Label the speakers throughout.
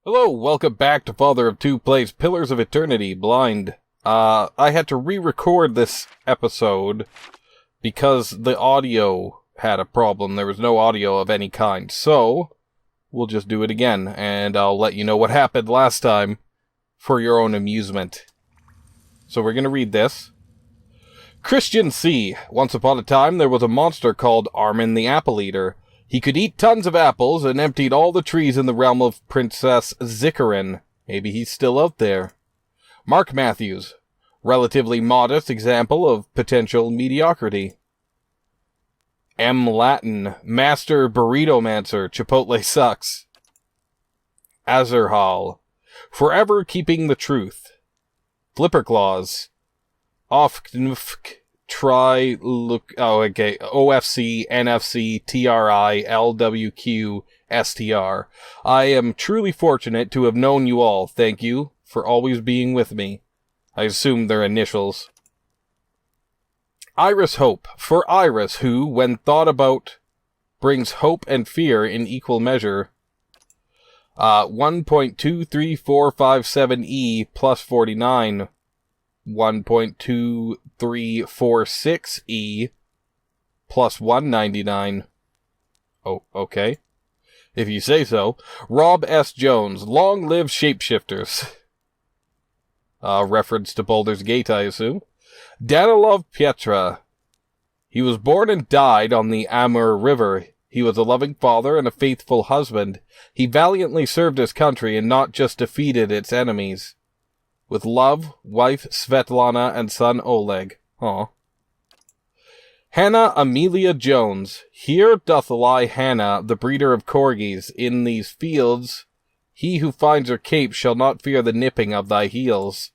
Speaker 1: Hello, welcome back to Father of Two Plays Pillars of Eternity, Blind. I had to re-record this episode because the audio had a problem. There was no audio of any kind, so we'll just do it again, and I'll let you know what happened last time for your own amusement. So we're going to read this. Christian C. Once upon a time, there was a monster called Armin the Apple Eater. He could eat tons of apples and emptied all the trees in the realm of Princess Zikarin. Maybe he's still out there. Mark Matthews. Relatively modest example of potential mediocrity. M. Latin. Master Burrito-mancer. Chipotle sucks. Azerhal. Forever keeping the truth. Flipperclaws. Ofknfk. OFC, NFC, TRI, LWQ, STR. I am truly fortunate to have known you all. Thank you for always being with me. I assume they're initials. Iris Hope. For Iris, who, when thought about, brings hope and fear in equal measure. 1.23457E plus 49. 1.2346E plus 199. Oh, okay. If you say so. Rob S. Jones. Long live shapeshifters. Reference to Baldur's Gate, I assume. Danilov Pietra. He was born and died on the Amur River. He was a loving father and a faithful husband. He valiantly served his country and not just defeated its enemies. With love, wife Svetlana and son Oleg. Aw. Hannah Amelia Jones. Here doth lie Hannah, the breeder of corgis. In these fields, he who finds her cape shall not fear the nipping of thy heels.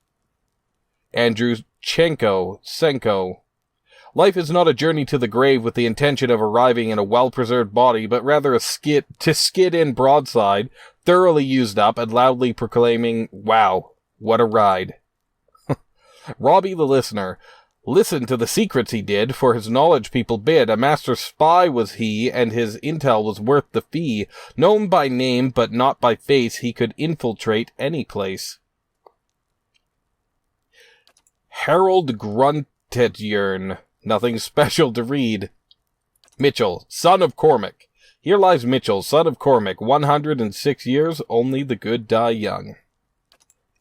Speaker 1: Andrew Senko. Life is not a journey to the grave with the intention of arriving in a well-preserved body, but rather a skid in broadside, thoroughly used up, and loudly proclaiming, wow. What a ride. Robbie the Listener. Listen to the secrets he did, for his knowledge people bid. A master spy was he, and his intel was worth the fee. Known by name, but not by face, he could infiltrate any place. Harold Gruntetjern. Nothing special to read. Mitchell, son of Cormac. Here lies Mitchell, son of Cormac. 106 years, only the good die young.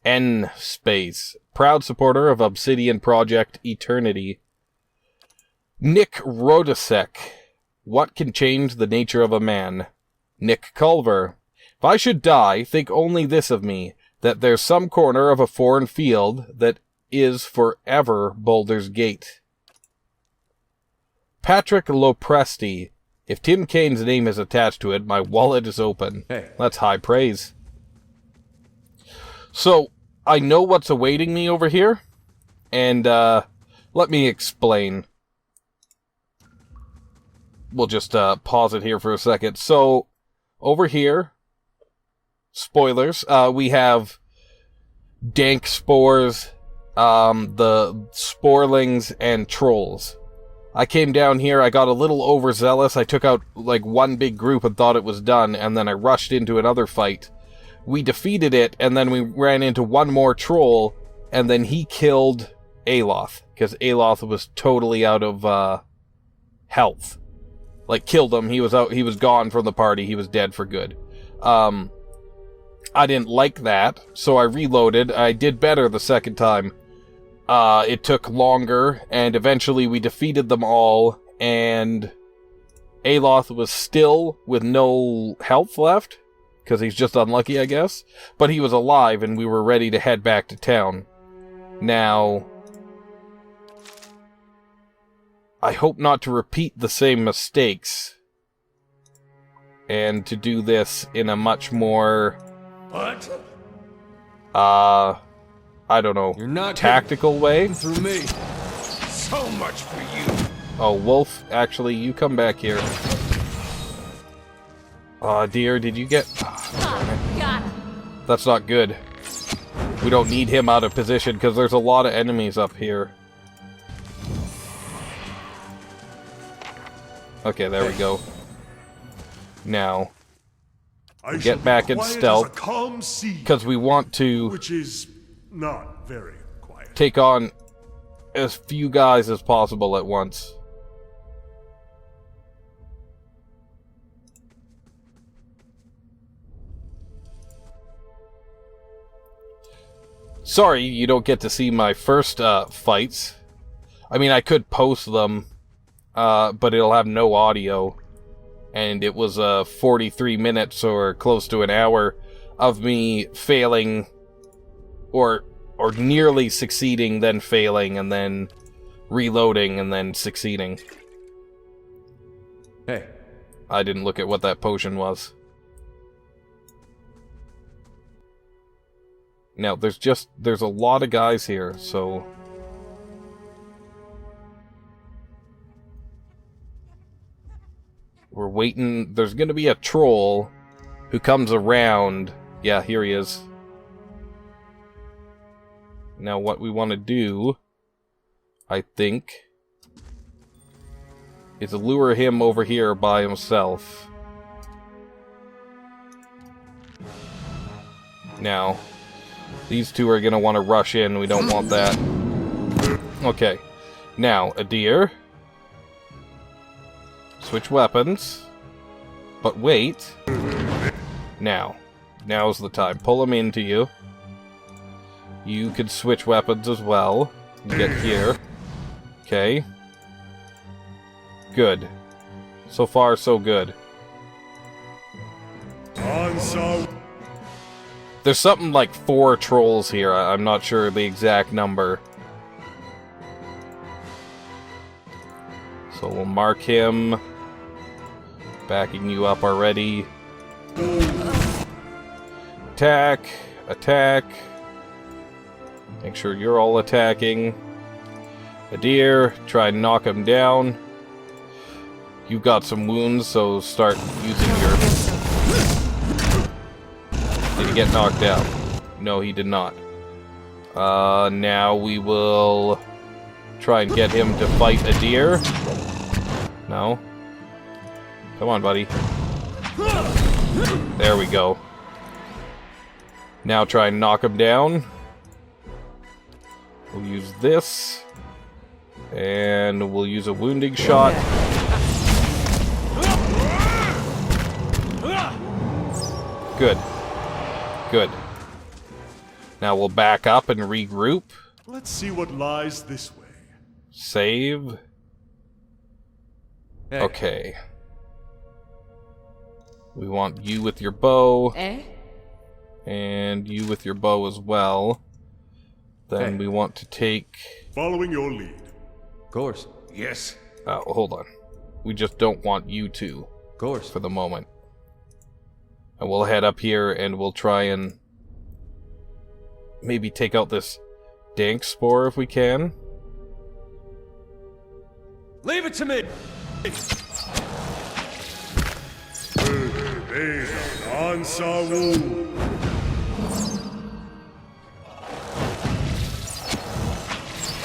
Speaker 1: N. Space. Proud supporter of Obsidian Project Eternity. Nick Rodasek. What can change the nature of a man? Nick Culver. If I should die, think only this of me, that there's some corner of a foreign field that is forever Baldur's Gate. Patrick Lopresti. If Tim Kane's name is attached to it, my wallet is open. Hey. That's high praise. So, I know what's awaiting me over here, and let me explain. We'll just pause it here for a second. So, over here, spoilers, we have dank spores, the sporelings, and trolls. I came down here, I got a little overzealous, I took out like one big group and thought it was done, and then I rushed into another fight. We defeated it, and then we ran into one more troll, and then he killed Aloth, because Aloth was totally out of health. Like, killed him, he was gone from the party, he was dead for good. I didn't like that, so I reloaded. I did better the second time. It took longer, and eventually we defeated them all, and Aloth was still with no health left. Because he's just unlucky, I guess. But he was alive, and we were ready to head back to town. Now, I hope not to repeat the same mistakes. And to do this in a much more...
Speaker 2: What?
Speaker 1: I don't know,
Speaker 2: You're not
Speaker 1: tactical way?
Speaker 2: Through me. So much for you.
Speaker 1: Oh, Wolf, actually, you come back here. Aw, dear, did you get...
Speaker 3: Got him.
Speaker 1: That's not good. We don't need him out of position because there's a lot of enemies up here. Okay, there we go. Now, get back in stealth because we want to,
Speaker 3: which is not very quiet.
Speaker 1: Take on as few guys as possible at once. Sorry, you don't get to see my first fights. I mean, I could post them, but it'll have no audio. And it was 43 minutes or close to an hour of me failing, or nearly succeeding, then failing, and then reloading, and then succeeding.
Speaker 4: Hey.
Speaker 1: I didn't look at what that potion was. Now, there's a lot of guys here, so... We're waiting. There's gonna be a troll who comes around. Yeah, here he is. Now, what we want to do, I think, is lure him over here by himself. Now, these two are gonna want to rush in. We don't want that. Okay. Now, a deer. Switch weapons. But wait. Now's the time. Pull him into you. You could switch weapons as well. Get here. Okay. Good. So far, so good. There's something like 4 trolls here. I'm not sure the exact number. So we'll mark him. Backing you up already. Attack. Attack. Make sure you're all attacking. A deer. Try and knock him down. You've got some wounds, so start using your... Did he get knocked out? No, he did not. Now we will try and get him to fight a deer. No. Come on, buddy. There we go. Now try and knock him down. We'll use this. And we'll use a wounding shot. Good. Good. Now we'll back up and regroup.
Speaker 3: Let's see what lies this way.
Speaker 1: Save.
Speaker 4: Hey.
Speaker 1: Okay. We want you with your bow. And you with your bow as well. Then we want to take...
Speaker 3: Following your lead.
Speaker 4: Of course.
Speaker 2: Yes.
Speaker 1: Oh, hold on. We just don't want you to.
Speaker 4: Of course.
Speaker 1: For the moment. And we'll head up here and we'll try and... maybe take out this dank spore if we can.
Speaker 4: Leave it to me!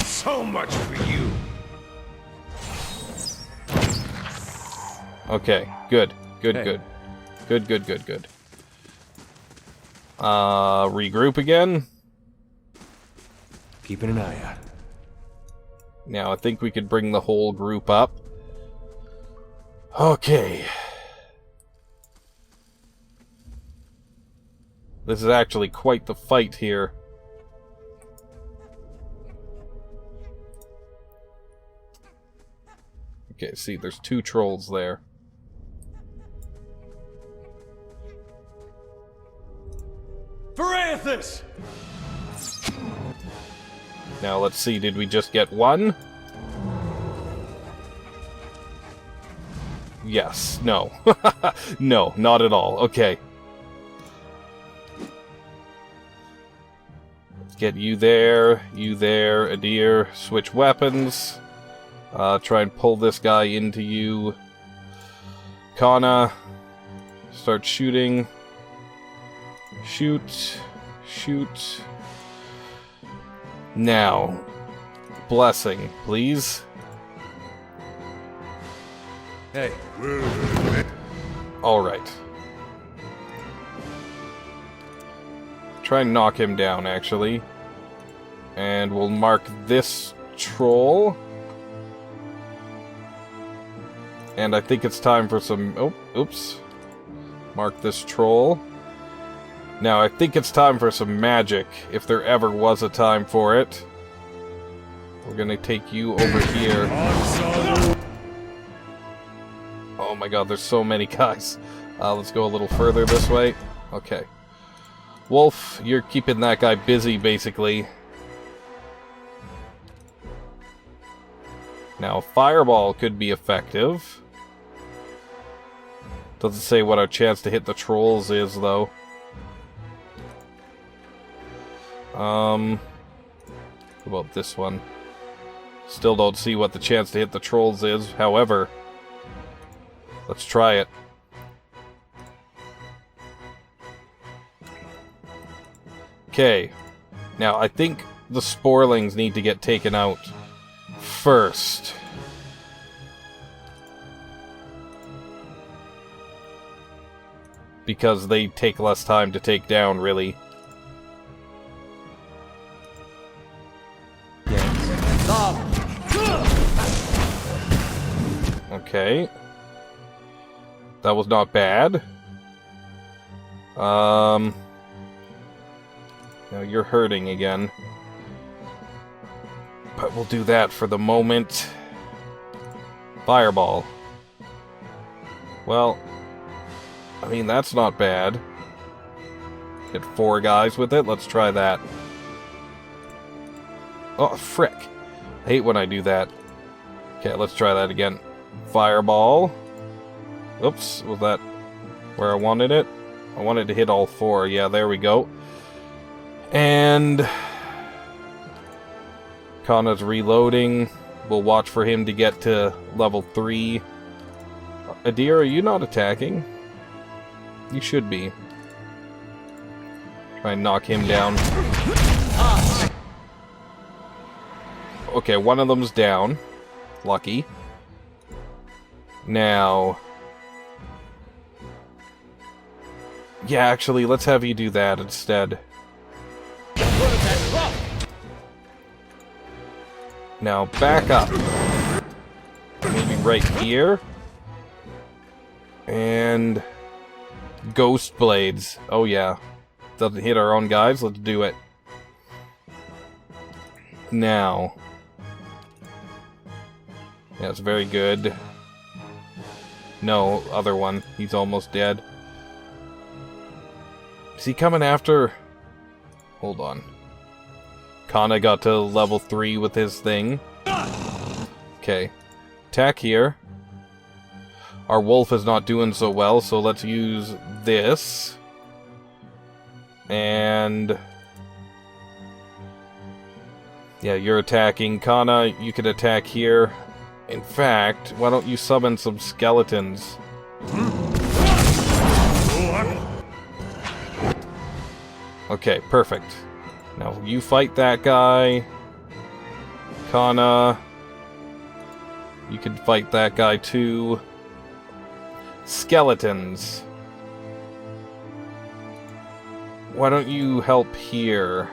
Speaker 2: So much for you.
Speaker 1: Okay, good. Good,
Speaker 4: Hey.
Speaker 1: good. Good, good, good, good. Regroup again.
Speaker 4: Keeping an eye out.
Speaker 1: Now, I think we could bring the whole group up. Okay. This is actually quite the fight here. Okay, see, there's 2 trolls there.
Speaker 4: Varathis!
Speaker 1: Now, let's see, did we just get 1? Yes. No. No, not at all. Okay. Let's get you there, a deer. Switch weapons. Try and pull this guy into you. Kana. Start shooting. Shoot. Shoot. Now, blessing, please.
Speaker 4: Hey.
Speaker 1: Alright. Try and knock him down, actually. And we'll mark this troll. And I think it's time for some... Oh, oops. Mark this troll. Now, I think it's time for some magic, if there ever was a time for it. We're gonna take you over here. Oh my god, there's so many guys. Let's go a little further this way. Okay. Wolf, you're keeping that guy busy, basically. Now, Fireball could be effective. Doesn't say what our chance to hit the trolls is, though. How about this one? Still don't see what the chance to hit the trolls is, however... Let's try it. Okay. Now, I think the Sporlings need to get taken out first. Because they take less time to take down, really. Okay. That was not bad. Now you're hurting again. But we'll do that for the moment. Fireball. Well, I mean, that's not bad. Hit 4 guys with it. Let's try that. Oh, frick. I hate when I do that. Okay, let's try that again. Fireball. Oops, was that where I wanted it? I wanted to hit all 4. Yeah, there we go. And... Kana's reloading. We'll watch for him to get to level 3. Adir, are you not attacking? You should be. Try and knock him down. Okay, one of them's down. Lucky. Now... Yeah, actually, let's have you do that instead. Now, back up. Maybe right here. And... Ghost Blades. Oh, yeah. Doesn't hit our own guys. Let's do it. Now. Yeah, it's very good. No, other one. He's almost dead. Is he coming after... Hold on. Kana got to level 3 with his thing. Okay. Attack here. Our wolf is not doing so well, so let's use this. And... Yeah, you're attacking. Kana, you can attack here. In fact, why don't you summon some skeletons? Okay, perfect. Now, you fight that guy. Kana. You can fight that guy too. Skeletons. Why don't you help here?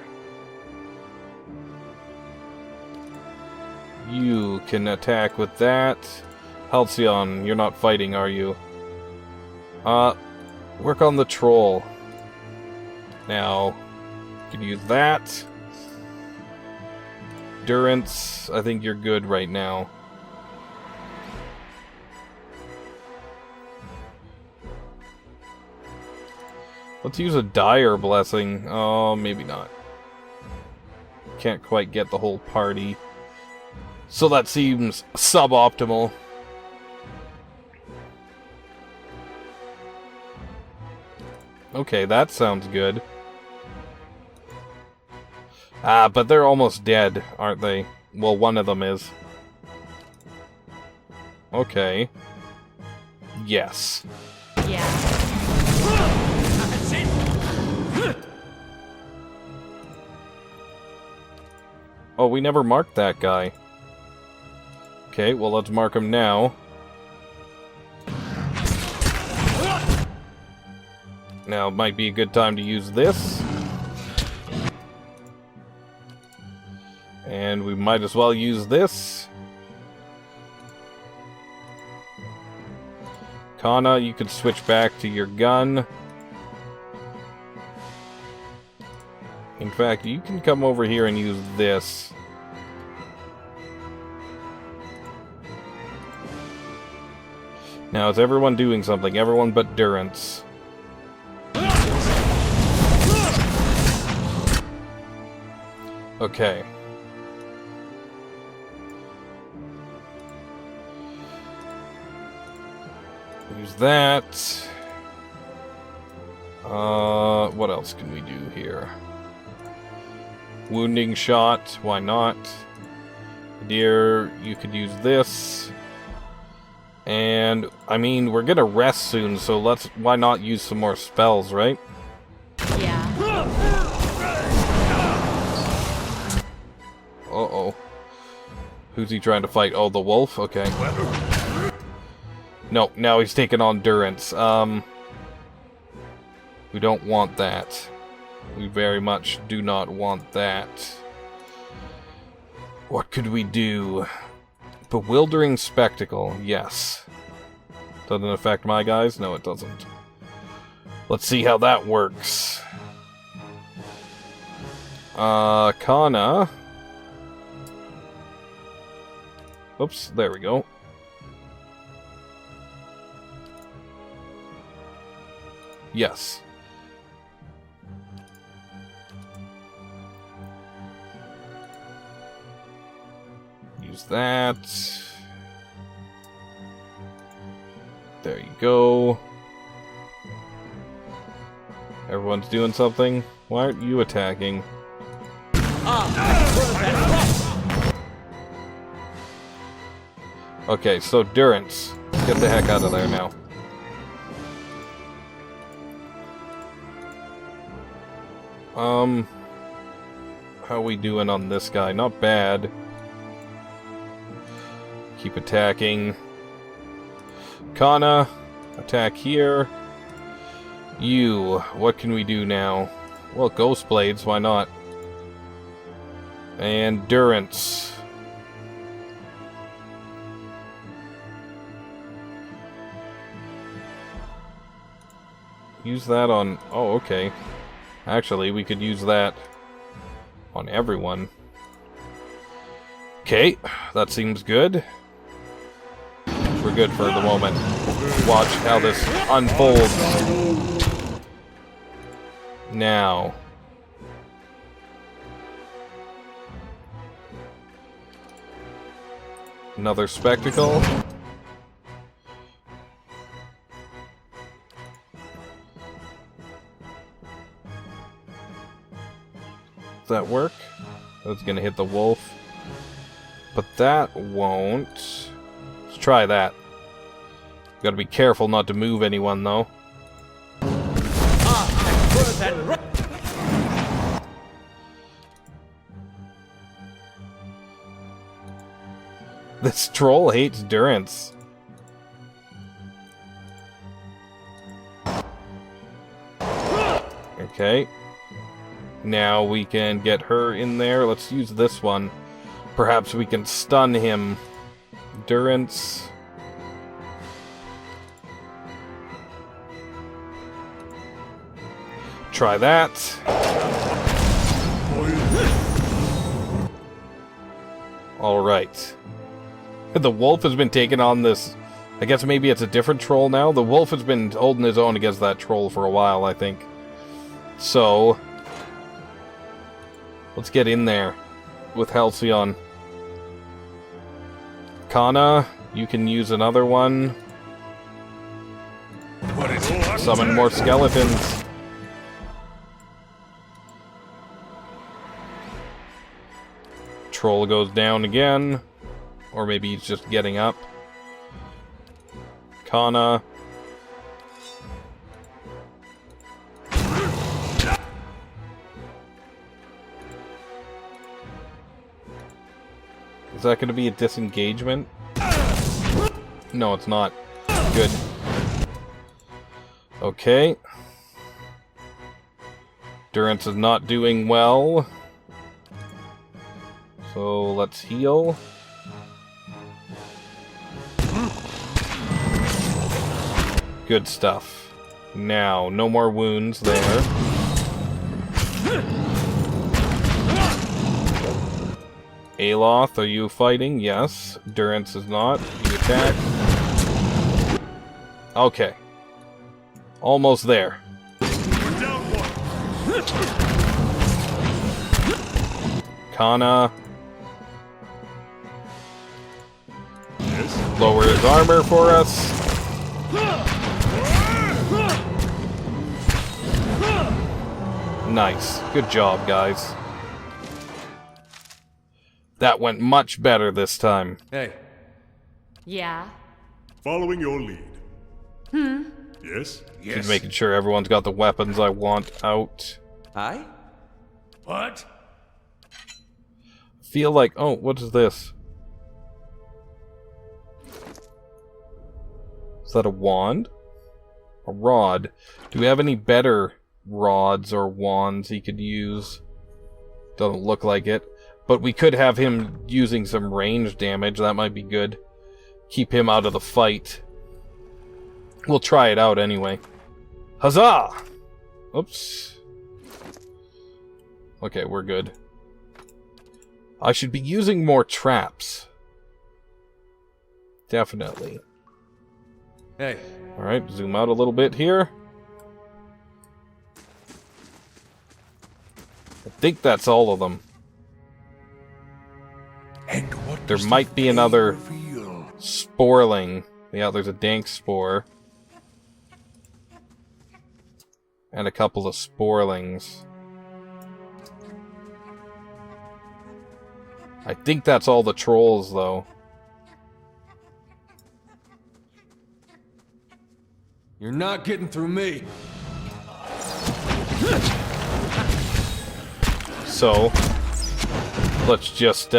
Speaker 1: You can attack with that. Halcyon, you're not fighting, are you? Work on the troll. Now, you can use that. Durance, I think you're good right now. Let's use a dire blessing. Oh, maybe not. Can't quite get the whole party. So that seems suboptimal. Okay, that sounds good. Ah, but they're almost dead, aren't they? Well, one of them is. Okay. Yes.
Speaker 5: Yeah.
Speaker 1: Oh, we never marked that guy. Okay, well, let's mark him now. Now, might be a good time to use this. And we might as well use this. Kana, you could switch back to your gun. In fact, you can come over here and use this. Now, is everyone doing something? Everyone but Durance. Okay. Use that. What else can we do here? Wounding shot, why not? Dear, you could use this. And, I mean, we're gonna rest soon, so why not use some more spells, right?
Speaker 5: Yeah.
Speaker 1: Uh-oh. Who's he trying to fight? Oh, the wolf? Okay. No, now he's taking on Durance. We don't want that. We very much do not want that. What could we do? Bewildering Spectacle, yes. Doesn't affect my guys? No, it doesn't. Let's see how that works. Kana. Oops, there we go. Yes. Use that. There you go. Everyone's doing something. Why aren't you attacking? Okay, so Durance. Get the heck out of there now. How we doing on this guy? Not bad. Keep attacking. Kana, attack here. You, what can we do now? Well, Ghost Blades, why not? And Durance. Use that on... Oh, okay. Actually, we could use that on everyone. Okay, that seems good. We're good for the moment. Watch how this unfolds. Now. Another spectacle. Does that work? That's gonna hit the wolf. But that won't. Let's try that. Gotta be careful not to move anyone, though. This troll hates Durance. Okay. Now we can get her in there. Let's use this one. Perhaps we can stun him. Durance. Try that. Alright. The wolf has been taking on this... I guess maybe it's a different troll now. The wolf has been holding his own against that troll for a while, I think. So... let's get in there with Halcyon. Kana, you can use another one.
Speaker 2: What is it?
Speaker 1: Summon more skeletons. Troll goes down again. Or maybe he's just getting up. Kana. Is that going to be a disengagement? No, it's not. Good. Okay. Durance is not doing well. So let's heal. Good stuff. Now, no more wounds there. Aloth, are you fighting? Yes. Durance is not. You attack. Okay. Almost there. Kana. Lower his armor for us. Nice. Good job, guys. That went much better this time.
Speaker 4: Hey.
Speaker 5: Yeah?
Speaker 3: Following your lead. Yes?
Speaker 1: Just making sure everyone's got the weapons I want out.
Speaker 4: Aye?
Speaker 2: What?
Speaker 1: Feel like... Oh, what is this? Is that a wand? A rod. Do we have any better rods or wands he could use? Doesn't look like it. But we could have him using some range damage. That might be good. Keep him out of the fight. We'll try it out anyway. Huzzah! Oops. Okay, we're good. I should be using more traps. Definitely.
Speaker 4: Hey.
Speaker 1: Alright, zoom out a little bit here. I think that's all of them.
Speaker 2: And what
Speaker 1: There
Speaker 2: does the
Speaker 1: might be
Speaker 2: flame
Speaker 1: another
Speaker 2: reveal?
Speaker 1: sporling. Yeah, there's a dank spore. And a couple of sporlings. I think that's all the trolls, though.
Speaker 4: You're not getting through me.
Speaker 1: So, let's just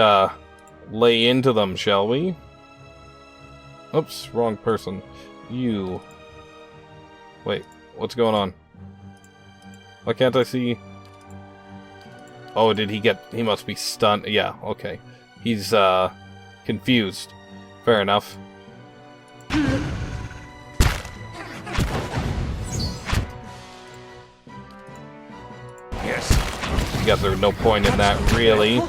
Speaker 1: lay into them, shall we? Oops, wrong person. You. Wait, what's going on? Why can't I see? Oh, did he get... He must be stunned. Yeah, okay. He's confused. Fair enough.
Speaker 2: Yes.
Speaker 1: I guess there's no point in that, really.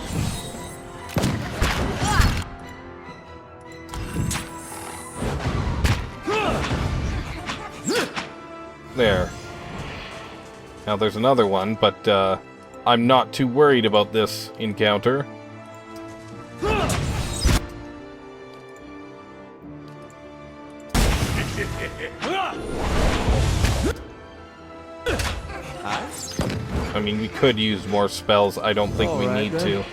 Speaker 1: There. Now there's another one, but I'm not too worried about this encounter. I mean, we could use more spells. I don't think we need to.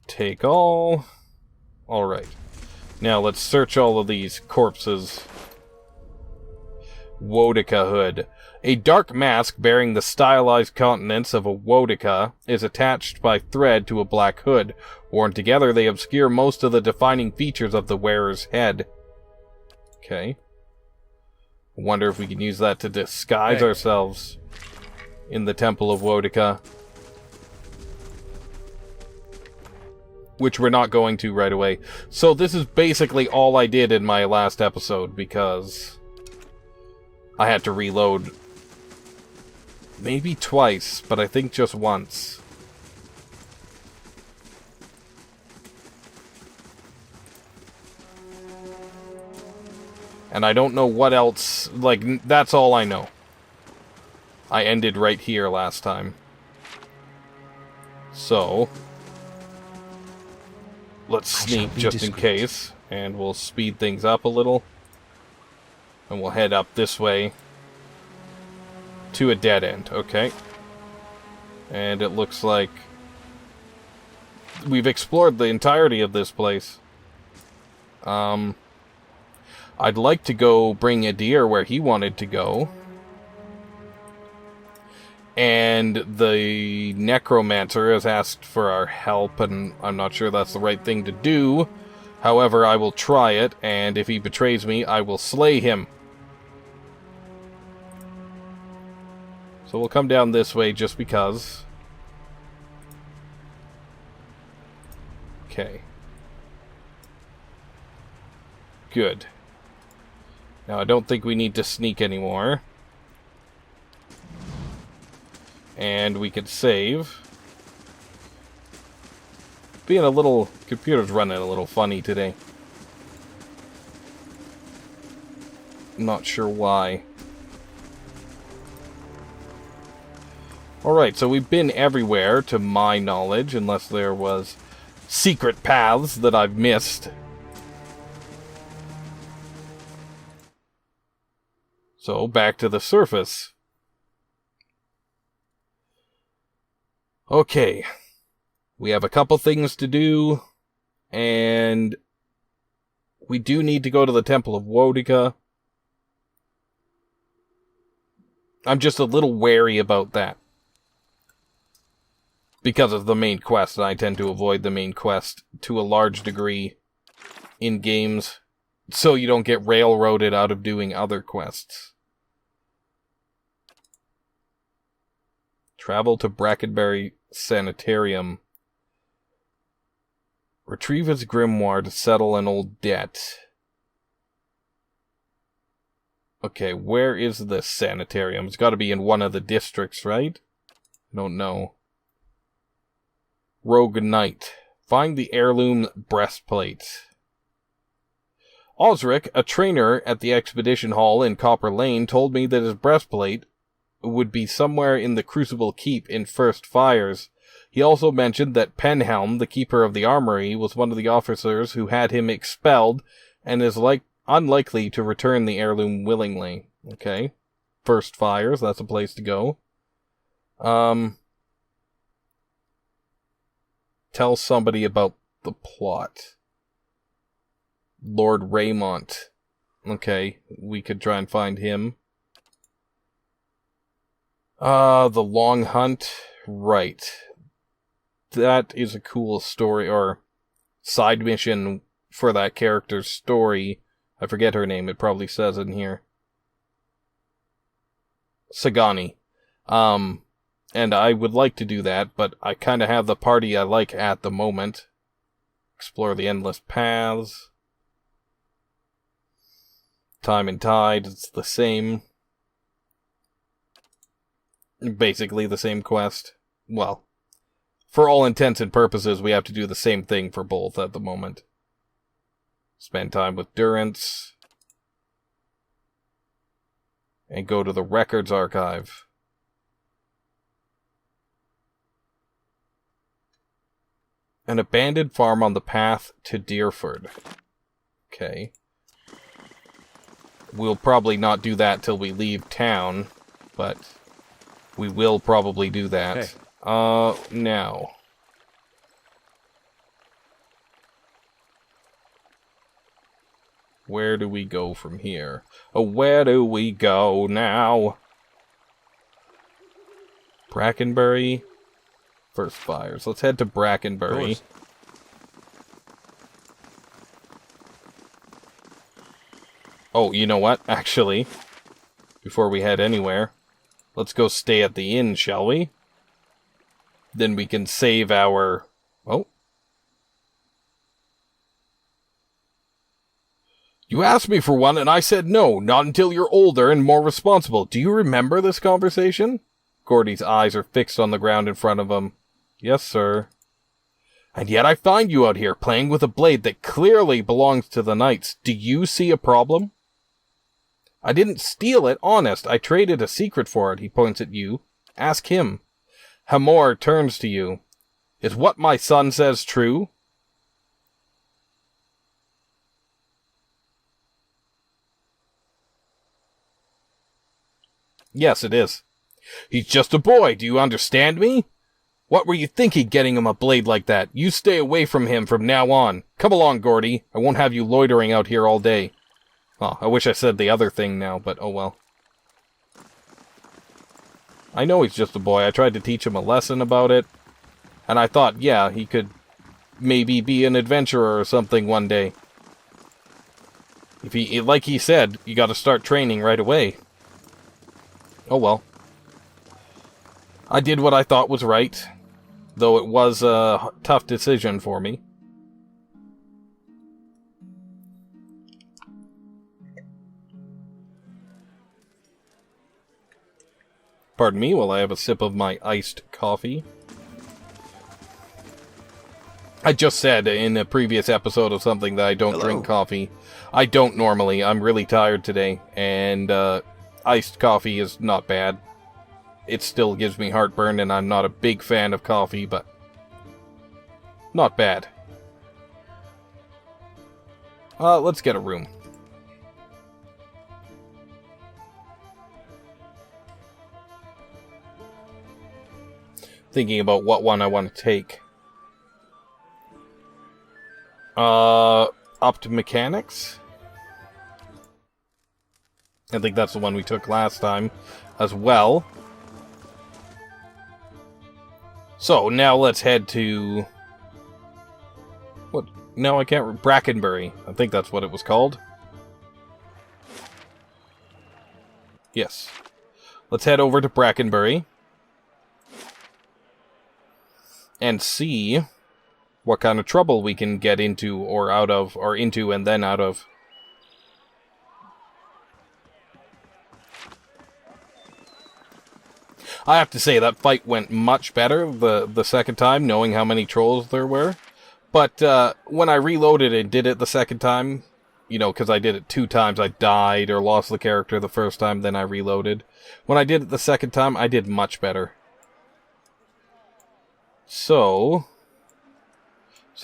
Speaker 1: Take all. Alright. Now let's search all of these corpses. Wodica hood. A dark mask bearing the stylized countenance of a Wodica is attached by thread to a black hood. Worn together, they obscure most of the defining features of the wearer's head. Okay. Wonder if we can use that to disguise ourselves in the Temple of Wodica. Which we're not going to right away. So this is basically all I did in my last episode, because I had to reload maybe twice, but I think just once. And I don't know what else, like, that's all I know. I ended right here last time. So, let's sneak just in case, and we'll speed things up a little. And we'll head up this way to a dead end, okay? And it looks like we've explored the entirety of this place. I'd like to go bring Adir where he wanted to go. And the necromancer has asked for our help, and I'm not sure that's the right thing to do. However, I will try it, and if he betrays me, I will slay him. So we'll come down this way just because. Okay. Good. Now, I don't think we need to sneak anymore. And we could save. Computer's running a little funny today. Not sure why. Alright, so we've been everywhere, to my knowledge, unless there was secret paths that I've missed. So, back to the surface. Okay. We have a couple things to do, and we do need to go to the Temple of Wodica. I'm just a little wary about that. Because of the main quest, and I tend to avoid the main quest to a large degree in games, so you don't get railroaded out of doing other quests. Travel to Brackenbury Sanitarium. Retrieve his grimoire to settle an old debt. Okay, where is this sanitarium? It's got to be in one of the districts, right? I don't know. Rogue Knight. Find the heirloom breastplate. Osric, a trainer at the Expedition Hall in Copper Lane, told me that his breastplate would be somewhere in the Crucible Keep in First Fires. He also mentioned that Penhelm, the keeper of the armory, was one of the officers who had him expelled and is unlikely to return the heirloom willingly. Okay. First Fires, that's a place to go. Tell somebody about the plot. Lord Raymont. Okay, we could try and find him. The Long Hunt. Right. That is a cool story, or side mission for that character's story. I forget her name, it probably says in here. Sagani. And I would like to do that, but I kind of have the party I like at the moment. Explore the endless paths. Time and Tide, it's the same. Basically the same quest. Well, for all intents and purposes, we have to do the same thing for both at the moment. Spend time with Durance. And go to the Records Archive. An abandoned farm on the path to Deerford. Okay. We'll probably not do that till we leave town, but we will probably do that.
Speaker 4: Hey.
Speaker 1: Now. Where do we go from here? Oh, where do we go now? Brackenbury. First Fires. Let's head to Brackenbury. Oh, you know what? Actually, before we head anywhere, let's go stay at the inn, shall we? Then we can save our... Oh. You asked me for one, and I said no, not until you're older and more responsible. Do you remember this conversation? Gordy's eyes are fixed on the ground in front of him. Yes, sir. And yet I find you out here playing with a blade that clearly belongs to the knights. Do you see a problem? I didn't steal it, honest. I traded a secret for it, he points at you. Ask him. Hamor turns to you. Is what my son says true? Yes, it is. He's just a boy, do you understand me? What were you thinking getting him a blade like that? You stay away from him from now on. Come along, Gordy. I won't have you loitering out here all day. Oh, I wish I said the other thing now, but oh well. I know he's just a boy. I tried to teach him a lesson about it. And I thought, yeah, he could maybe be an adventurer or something one day. If he, like he said, you gotta start training right away. Oh well. I did what I thought was right, though it was a tough decision for me. Pardon me while I have a sip of my iced coffee. I just said in a previous episode of something that I don't drink coffee. I don't normally. I'm really tired today, and iced coffee is not bad. It still gives me heartburn, and I'm not a big fan of coffee, but not bad. Let's get a room. Thinking about what one I want to take. Up to mechanics? I think that's the one we took last time as well. So, now let's head to... What? No, I can't... Brackenbury. I think that's what it was called. Yes. Let's head over to Brackenbury. And see what kind of trouble we can get into, or out of, or into and then out of. I have to say, that fight went much better the second time, knowing how many trolls there were. But when I reloaded and did it the second time, you know, because I did it 2 times, I died or lost the character the first time, then I reloaded. When I did it the second time, I did much better. So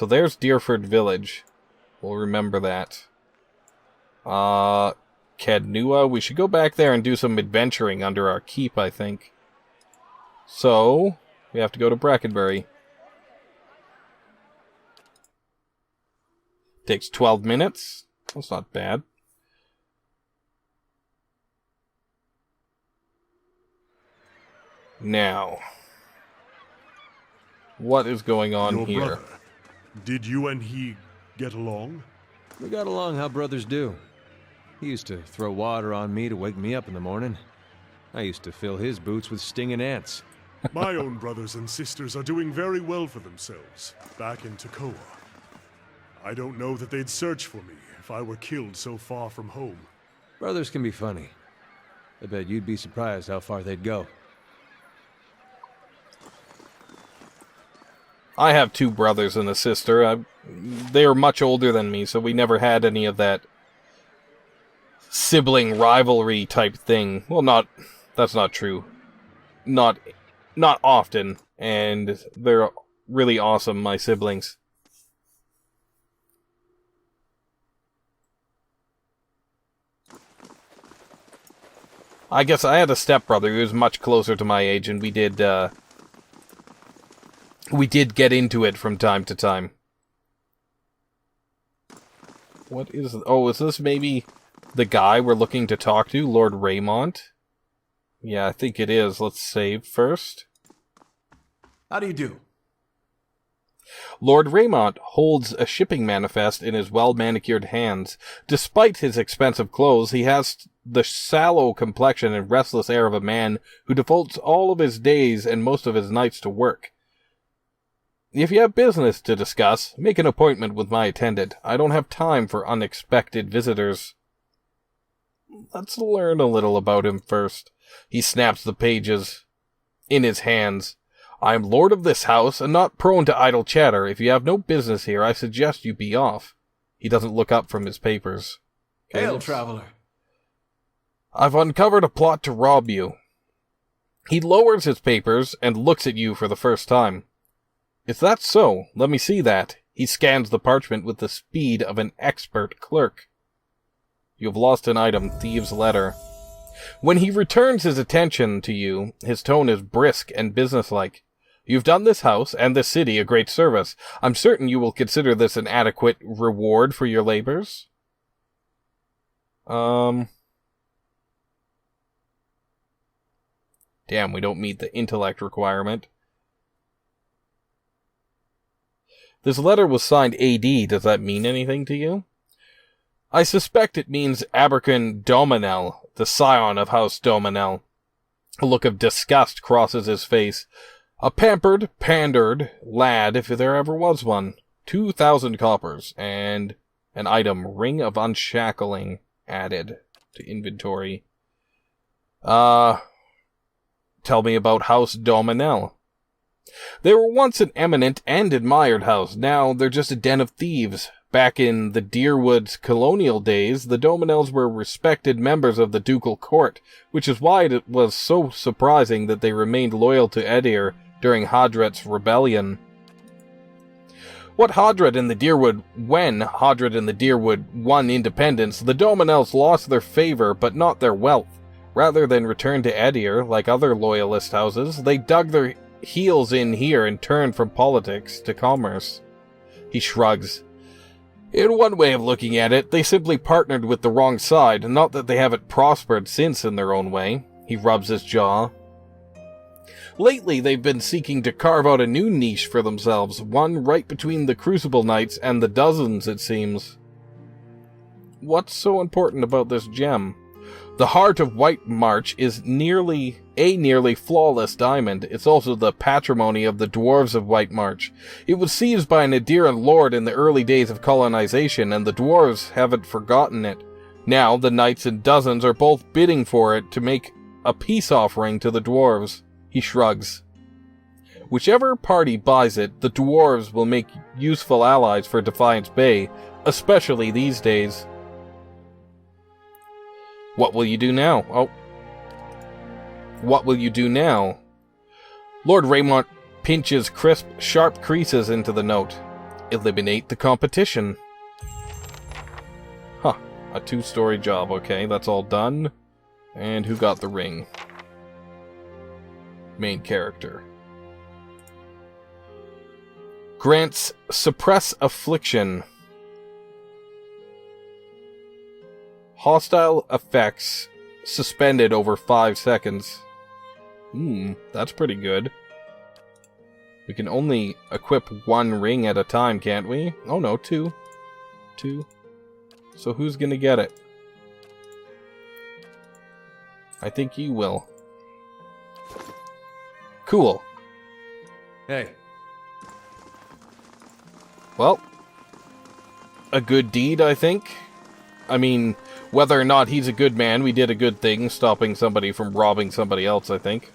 Speaker 1: there's Deerford Village. We'll remember that. Cadnua, we should go back there and do some adventuring under our keep, I think. So, we have to go to Brackenbury. Takes 12 minutes. That's not bad. Now, what is going on
Speaker 3: Your
Speaker 1: here?
Speaker 3: brother, did you and he get along?
Speaker 4: We got along how brothers do. He used to throw water on me to wake me up in the morning. I used to fill his boots with stinging ants.
Speaker 3: My own brothers and sisters are doing very well for themselves, back in Tekoa. I don't know that they'd search for me if I were killed so far from home.
Speaker 4: Brothers can be funny. I bet you'd be surprised how far they'd go.
Speaker 1: I have 2 brothers and a sister. They are much older than me, so we never had any of that sibling rivalry type thing. Well, that's not true. Not often, and they're really awesome, my siblings. I guess I had a stepbrother who was much closer to my age, and we did get into it from time to time. What is... Oh, is this maybe the guy we're looking to talk to? Lord Raymont? Yeah, I think it is. Let's save first.
Speaker 4: How do you do?
Speaker 1: Lord Raymont holds a shipping manifest in his well-manicured hands. Despite his expensive clothes, he has the sallow complexion and restless air of a man who devotes all of his days and most of his nights to work. If you have business to discuss, make an appointment with my attendant. I don't have time for unexpected visitors. Let's learn a little about him first. He snaps the pages in his hands. I am lord of this house, and not prone to idle chatter. If you have no business here, I suggest you be off. He doesn't look up from his papers.
Speaker 4: Hail, traveler.
Speaker 1: I've uncovered a plot to rob you. He lowers his papers and looks at you for the first time. Is that so? Let me see that. He scans the parchment with the speed of an expert clerk. You have lost an item, thieves' letter. When he returns his attention to you, his tone is brisk and businesslike. You've done this house and this city a great service. I'm certain you will consider this an adequate reward for your labors. Damn, we don't meet the intellect requirement. This letter was signed AD. Does that mean anything to you? I suspect it means Abercon Dominel, the scion of House Dominel. A look of disgust crosses his face. A pampered, pandered lad, if there ever was one. 2,000 coppers, and an item, Ring of Unshackling, added to inventory. Tell me about House Dominel. They were once an eminent and admired house. Now they're just a den of thieves. Back in the Deerwood's colonial days, the Dominels were respected members of the ducal court, which is why it was so surprising that they remained loyal to Edir during Hadret's rebellion. When Hadret and the Deerwood won independence, the Dominels lost their favor but not their wealth. Rather than return to Edir, like other loyalist houses, they dug their heels in here and turned from politics to commerce. He shrugs. In one way of looking at it, they simply partnered with the wrong side, not that they haven't prospered since in their own way. He rubs his jaw. Lately, they've been seeking to carve out a new niche for themselves, one right between the Crucible Knights and the Dozens, it seems. What's so important about this gem? The heart of White March is nearly flawless diamond. It's also the patrimony of the dwarves of White March. It was seized by an Adiran lord in the early days of colonization, and the dwarves haven't forgotten it. Now, the knights and Dozens are both bidding for it to make a peace offering to the dwarves. He shrugs. Whichever party buys it, the dwarves will make useful allies for Defiance Bay, especially these days. What will you do now? Oh. What will you do now? Lord Raymont pinches crisp, sharp creases into the note. Eliminate the competition. Huh. A 2-story job. Okay, that's all done. And who got the ring? Main character. Grants Suppress Affliction. Hostile effects suspended over 5 seconds. That's pretty good. We can only equip 1 ring at a time, can't we? Oh no, 2. 2. So who's gonna get it? I think you will. Cool.
Speaker 4: Hey.
Speaker 1: Well, a good deed, I think. I mean, whether or not he's a good man, we did a good thing, stopping somebody from robbing somebody else, I think.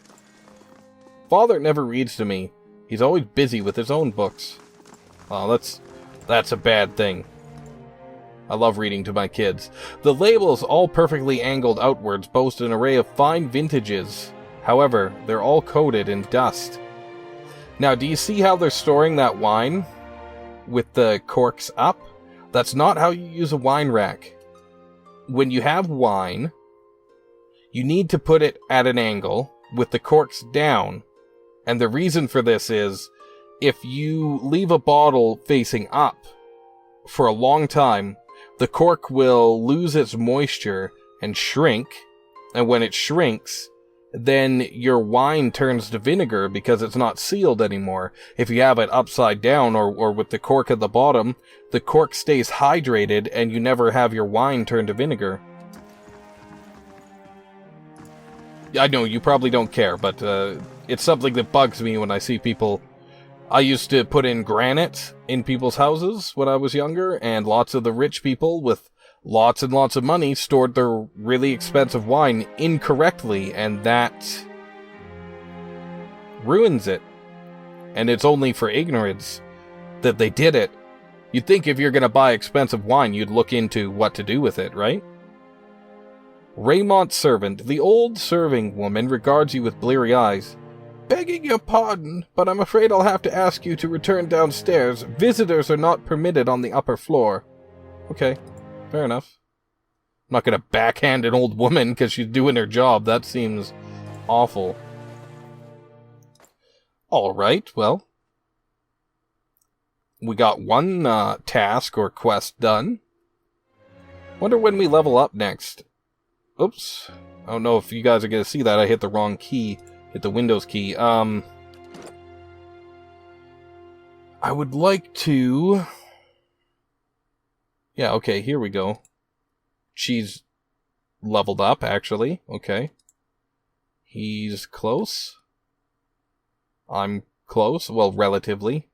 Speaker 1: Father never reads to me. He's always busy with his own books. Oh, that's a bad thing. I love reading to my kids. The labels, all perfectly angled outwards, boast an array of fine vintages. However, they're all coated in dust. Now, do you see how they're storing that wine? With the corks up? That's not how you use a wine rack. When you have wine, you need to put it at an angle with the corks down. And the reason for this is, if you leave a bottle facing up for a long time, the cork will lose its moisture and shrink. And when it shrinks, then your wine turns to vinegar because it's not sealed anymore. If you have it upside down or with the cork at the bottom, the cork stays hydrated and you never have your wine turn to vinegar. I know, you probably don't care, but it's something that bugs me when I see people. I used to put in granite in people's houses when I was younger, and lots of the rich people with lots and lots of money stored their really expensive wine incorrectly, and that ruins it. And it's only for ignorance that they did it. You'd think if you're going to buy expensive wine, you'd look into what to do with it, right? Raymont's servant, the old serving woman, regards you with bleary eyes. Begging your pardon, but I'm afraid I'll have to ask you to return downstairs. Visitors are not permitted on the upper floor. Okay. Fair enough. I'm not going to backhand an old woman because she's doing her job. That seems awful. Alright, well. We got one task or quest done. Wonder when we level up next. Oops. I don't know if you guys are going to see that. I hit the wrong key. Hit the Windows key. I would like to... Yeah, okay, here we go. She's leveled up, actually. Okay. He's close. I'm close. Well, relatively.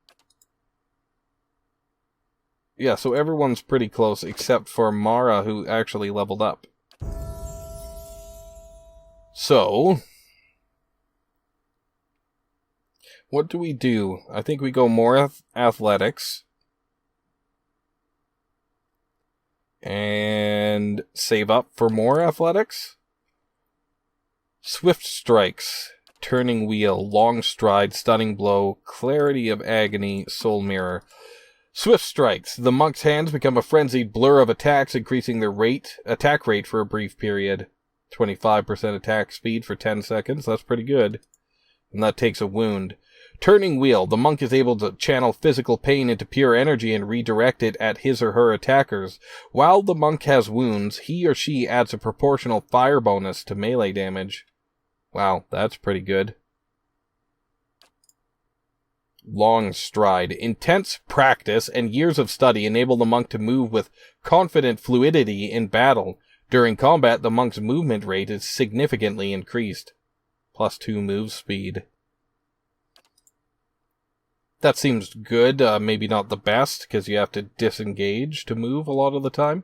Speaker 1: Yeah, so everyone's pretty close except for Mara, who actually leveled up. So... what do we do? I think we go more athletics. And save up for more athletics. Swift strikes, turning wheel, long stride, stunning blow, clarity of agony, soul mirror. Swift strikes. The monk's hands become a frenzied blur of attacks, increasing their attack rate for a brief period. 25% attack speed for 10 seconds. That's pretty good. And that takes a wound. Turning wheel. The monk is able to channel physical pain into pure energy and redirect it at his or her attackers. While the monk has wounds, he or she adds a proportional fire bonus to melee damage. Wow, that's pretty good. Long stride. Intense practice and years of study enable the monk to move with confident fluidity in battle. During combat, the monk's movement rate is significantly increased. +2 move speed. That seems good. Maybe not the best, because you have to disengage to move a lot of the time.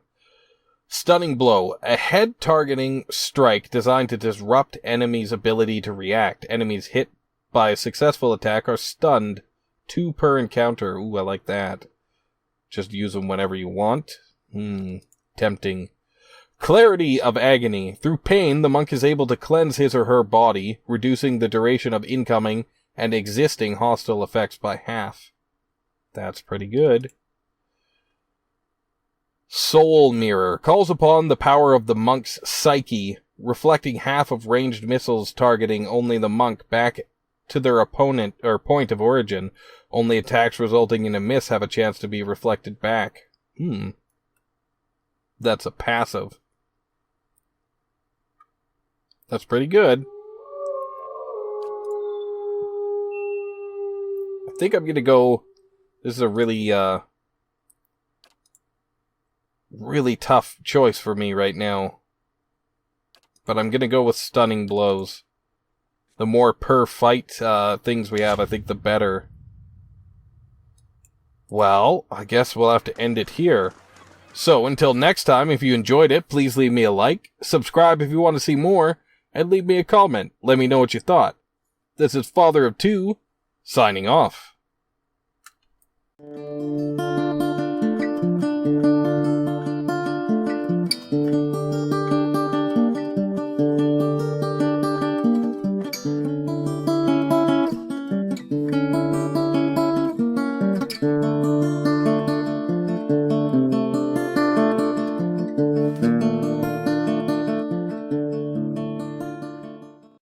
Speaker 1: Stunning blow. A head-targeting strike designed to disrupt enemies' ability to react. Enemies hit by a successful attack are stunned. 2 per encounter. Ooh, I like that. Just use them whenever you want. Tempting. Clarity of agony. Through pain, the monk is able to cleanse his or her body, reducing the duration of incoming and existing hostile effects by half. That's pretty good. Soul mirror. Calls upon the power of the monk's psyche, reflecting half of ranged missiles targeting only the monk back to their opponent or point of origin. Only attacks resulting in a miss have a chance to be reflected back. That's a passive. That's pretty good. I think I'm gonna go... This is a really, really tough choice for me right now. But I'm gonna go with stunning blows. The more per fight things we have, I think the better. Well, I guess we'll have to end it here. So, until next time, if you enjoyed it, please leave me a like, subscribe if you want to see more, and leave me a comment. Let me know what you thought. This is FatherofTwo, signing off.